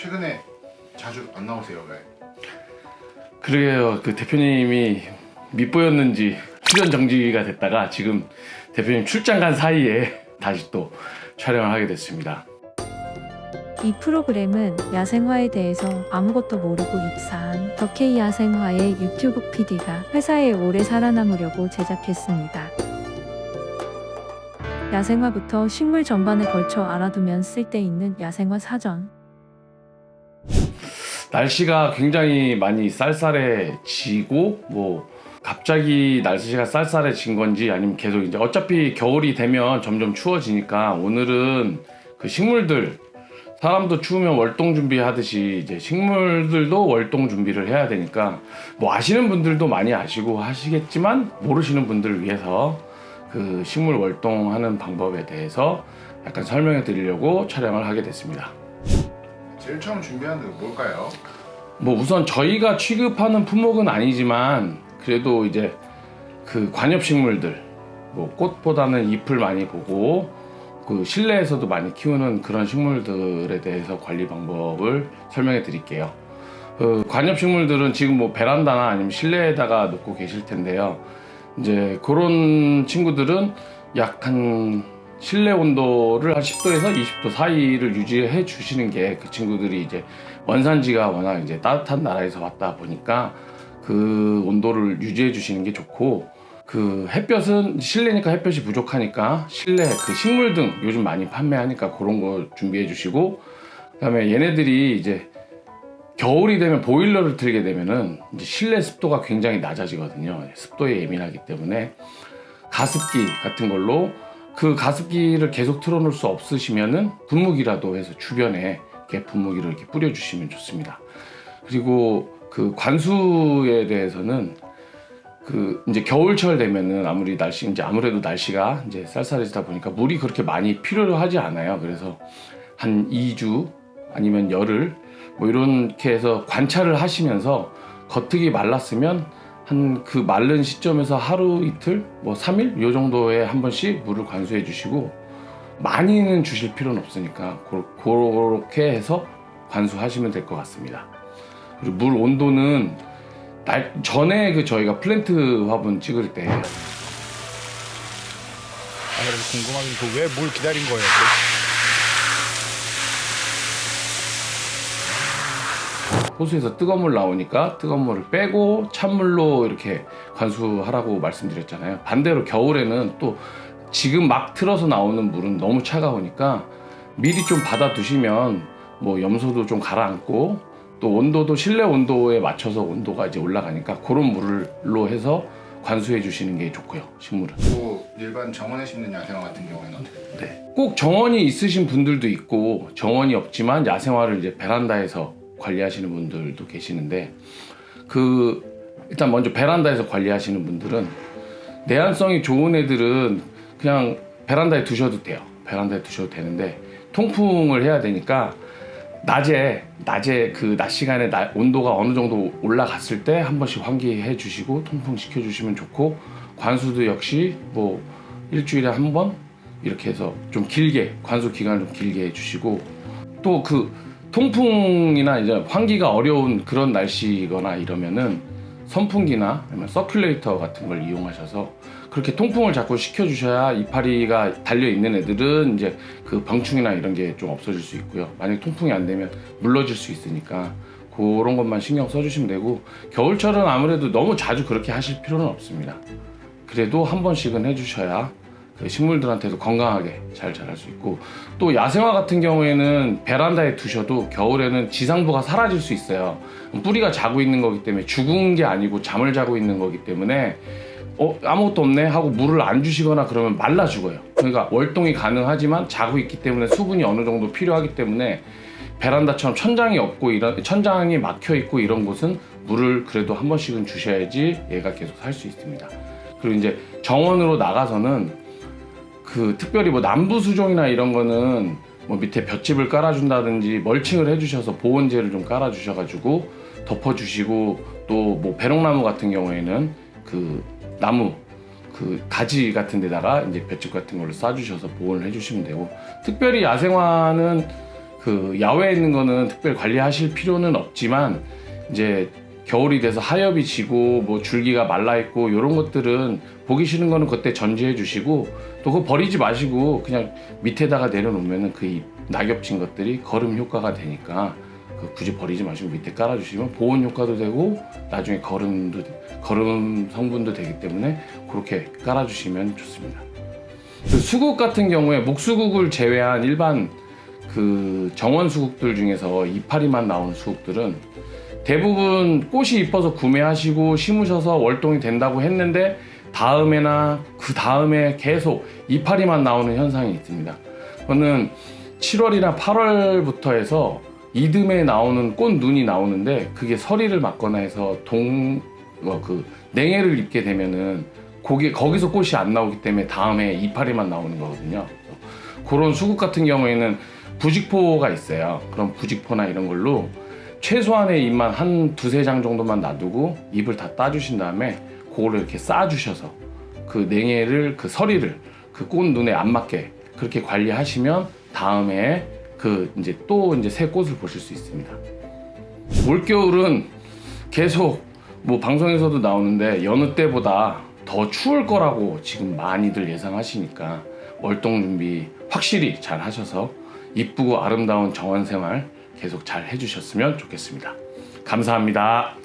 최근에 자주 안 나오세요, 왜? 그러게요. 그 대표님이 밉보였는지 출연 정지가 됐다가 지금 대표님 출장 간 사이에 다시 또 촬영을 하게 됐습니다. 이 프로그램은 야생화에 대해서 아무것도 모르고 입사한 더K 야생화의 유튜브 PD가 회사에 오래 살아남으려고 제작했습니다. 야생화부터 식물 전반에 걸쳐 알아두면 쓸데있는 야생화 사전. 날씨가 굉장히 많이 쌀쌀해지고 뭐 갑자기 날씨가 쌀쌀해진 건지 아니면 계속 이제 어차피 겨울이 되면 점점 추워지니까 오늘은 그 식물들 사람도 추우면 월동 준비하듯이 이제 식물들도 월동 준비를 해야 되니까 뭐 아시는 분들도 많이 아시고 하시겠지만 모르시는 분들을 위해서 그 식물 월동하는 방법에 대해서 약간 설명해 드리려고 촬영을 하게 됐습니다. 제일 처음 준비한 게 뭘까요? 뭐 우선 저희가 취급하는 품목은 아니지만 그래도 이제 그 관엽식물들 뭐 꽃보다는 잎을 많이 보고 그 실내에서도 많이 키우는 그런 식물들에 대해서 관리 방법을 설명해 드릴게요. 그 관엽식물들은 지금 뭐 베란다나 아니면 실내에다가 놓고 계실 텐데요. 이제 그런 친구들은 약 한 실내 온도를 한 10도에서 20도 사이를 유지해 주시는 게 그 친구들이 이제 원산지가 워낙 이제 따뜻한 나라에서 왔다 보니까 그 온도를 유지해 주시는 게 좋고, 그 햇볕은 실내니까 햇볕이 부족하니까 실내 그 식물등 요즘 많이 판매하니까 그런 거 준비해 주시고, 그다음에 얘네들이 이제 겨울이 되면 보일러를 틀게 되면은 이제 실내 습도가 굉장히 낮아지거든요. 습도에 예민하기 때문에 가습기 같은 걸로 그 가습기를 계속 틀어놓을 수 없으시면은 분무기라도 해서 주변에 이렇게 분무기를 이렇게 뿌려주시면 좋습니다. 그리고 그 관수에 대해서는 그 이제 겨울철 되면은 아무래도 날씨가 이제 쌀쌀해지다 보니까 물이 그렇게 많이 필요로 하지 않아요. 그래서 한 2주 아니면 열흘 뭐 이렇게 해서 관찰을 하시면서 겉흙이 말랐으면 한 그 마른 시점에서 하루 이틀 뭐 3일 요 정도에 한 번씩 물을 관수해 주시고, 많이는 주실 필요는 없으니까 그렇게 해서 관수하시면 될 것 같습니다. 그리고 물 온도는 전에 그 저희가 플랜트 화분 찍을 때 그래서 궁금하긴 왜 뭘 기다린 거예요? 호수에서 뜨거운 물 나오니까 뜨거운 물을 빼고 찬물로 이렇게 관수하라고 말씀드렸잖아요. 반대로 겨울에는 또 지금 막 틀어서 나오는 물은 너무 차가우니까 미리 좀 받아 두시면 뭐 염소도 좀 가라앉고 또 온도도 실내 온도에 맞춰서 온도가 이제 올라가니까 그런 물로 해서 관수해 주시는 게 좋고요. 식물은. 뭐 일반 정원에 심는 야생화 같은 경우에는 어떻게 돼요? 네. 꼭 정원이 있으신 분들도 있고 정원이 없지만 야생화를 이제 베란다에서 관리하시는 분들도 계시는데, 그 일단 먼저 베란다에서 관리하시는 분들은 내한성이 좋은 애들은 그냥 베란다에 두셔도 돼요. 베란다에 두셔도 되는데 통풍을 해야 되니까 낮에 그 낮 시간에 온도가 어느 정도 올라갔을 때 한 번씩 환기해 주시고 통풍시켜 주시면 좋고, 관수도 역시 뭐 일주일에 한 번 이렇게 해서 좀 길게 관수 기간을 좀 길게 해 주시고, 또 그 통풍이나 이제 환기가 어려운 그런 날씨거나 이러면은 선풍기나 아니면 서큘레이터 같은 걸 이용하셔서 그렇게 통풍을 자꾸 시켜주셔야 이파리가 달려 있는 애들은 이제 그 병충이나 이런 게 좀 없어질 수 있고요. 만약 통풍이 안 되면 물러질 수 있으니까 그런 것만 신경 써주시면 되고, 겨울철은 아무래도 너무 자주 그렇게 하실 필요는 없습니다. 그래도 한 번씩은 해주셔야 그 식물들한테도 건강하게 잘 자랄 수 있고, 또 야생화 같은 경우에는 베란다에 두셔도 겨울에는 지상부가 사라질 수 있어요. 뿌리가 자고 있는 거기 때문에 죽은 게 아니고 잠을 자고 있는 거기 때문에 아무것도 없네 하고 물을 안 주시거나 그러면 말라 죽어요. 그러니까 월동이 가능하지만 자고 있기 때문에 수분이 어느 정도 필요하기 때문에 베란다처럼 천장이 막혀 있고 이런 곳은 물을 그래도 한 번씩은 주셔야지 얘가 계속 살 수 있습니다. 그리고 이제 정원으로 나가서는 그 특별히 뭐 남부 수종이나 이런 거는 뭐 밑에 볏짚을 깔아준다든지 멀칭을 해주셔서 보온재를 좀 깔아주셔가지고 덮어주시고, 또 뭐 배롱나무 같은 경우에는 그 나무 그 가지 같은 데다가 이제 볏짚 같은 걸로 싸주셔서 보온을 해주시면 되고, 특별히 야생화는 그 그 야외에 있는 거는 특별히 관리하실 필요는 없지만 이제 겨울이 돼서 하엽이 지고 뭐 줄기가 말라 있고 이런 것들은 보기 싫은 거는 그때 전지해 주시고 또 그거 버리지 마시고 그냥 밑에다가 내려놓으면은 그 낙엽진 것들이 거름 효과가 되니까 그 굳이 버리지 마시고 밑에 깔아주시면 보온 효과도 되고 나중에 거름 성분도 되기 때문에 그렇게 깔아주시면 좋습니다. 그 수국 같은 경우에 목수국을 제외한 일반 그 정원 수국들 중에서 이파리만 나오는 수국들은 대부분 꽃이 이뻐서 구매하시고 심으셔서 월동이 된다고 했는데 다음에나 그 다음에 계속 이파리만 나오는 현상이 있습니다. 그거는 7월이나 8월부터 해서 이듬해 나오는 꽃눈이 나오는데 그게 서리를 맞거나 해서 냉해를 입게 되면은 거기서 꽃이 안 나오기 때문에 다음에 이파리만 나오는 거거든요. 그런 수국 같은 경우에는 부직포가 있어요. 그런 부직포나 이런 걸로 최소한의 잎만 한 두세 장 정도만 놔두고 잎을 다 따주신 다음에 그거를 이렇게 쌓아주셔서 그 냉해를 그 서리를 그 꽃눈에 안 맞게 그렇게 관리하시면 다음에 그 이제 새 꽃을 보실 수 있습니다. 올겨울은 계속 뭐 방송에서도 나오는데 여느 때보다 더 추울 거라고 지금 많이들 예상하시니까 월동 준비 확실히 잘 하셔서 이쁘고 아름다운 정원 생활 계속 잘 해주셨으면 좋겠습니다. 감사합니다.